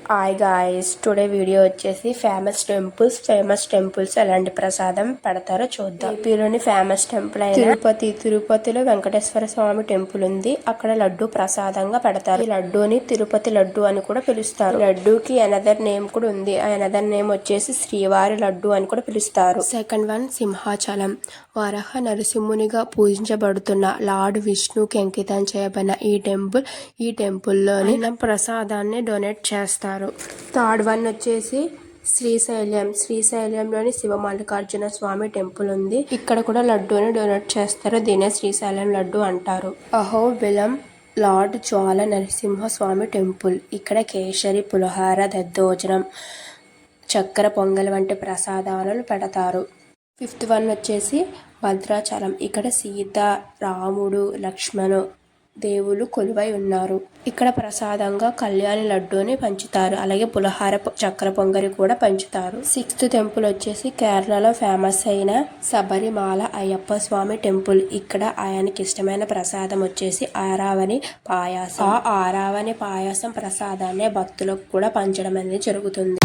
Hi guys, today video వచ్చేసి famous temples ఎలాంటి ప్రసాదం పెడతారో చూద్దాం. ఏపీలోని ఫేమస్ టెంపుల్ అయిన తిరుపతిలో వెంకటేశ్వర స్వామి టెంపుల్ ఉంది. అక్కడ లడ్డు ప్రసాదంగా పెడతారు. ఈ లడ్డూని తిరుపతి లడ్డు అని కూడా పిలుస్తారు. లడ్డూకి అనదర్ నేమ్ కూడా ఉంది. ఆ అనదర్ నేమ్ వచ్చేసి శ్రీవారి లడ్డు అని కూడా పిలుస్తారు. Second one Simhachalam. వరాహ నరసింహునిగా పూజించబడుతున్న లార్డ్ విష్ణుకి అంకితం చేయబడిన ఈ టెంపుల్లోని ప్రసాదాన్ని డొనేట్ చేస్తారు. థర్డ్ వన్ వచ్చేసి శ్రీశైలంలోని శివ మల్లికార్జున స్వామి టెంపుల్ ఉంది. ఇక్కడ కూడా లడ్డూని డొనేట్ చేస్తారు. దీనే శ్రీశైలం లడ్డు అంటారు. అహోబిలం లార్డ్ జ్వాల నరసింహ స్వామి టెంపుల్. ఇక్కడ కేసరి, పులిహోర, దద్దోజనం, చక్కెర పొంగల్ వంటి ప్రసాదాలను పెడతారు. ఫిఫ్త్ వన్ వచ్చేసి భద్రాచలం. ఇక్కడ సీత, రాముడు, లక్ష్మణు దేవులు కొలువై ఉన్నారు. ఇక్కడ ప్రసాదంగా కళ్యాణి లడ్డూని పంచుతారు. అలాగే పులిహోర, చక్కెర పొంగలి కూడా పంచుతారు. సిక్స్త్ టెంపుల్ వచ్చేసి కేరళలో ఫేమస్ అయిన శబరిమాల అయ్యప్ప స్వామి టెంపుల్. ఇక్కడ ఆయనకి ఇష్టమైన ప్రసాదం వచ్చేసి ఆరావని పాయాసం. ఆ ఆరావని పాయాసం ప్రసాదాన్ని భక్తులకు కూడా పంచడం అనేది జరుగుతుంది.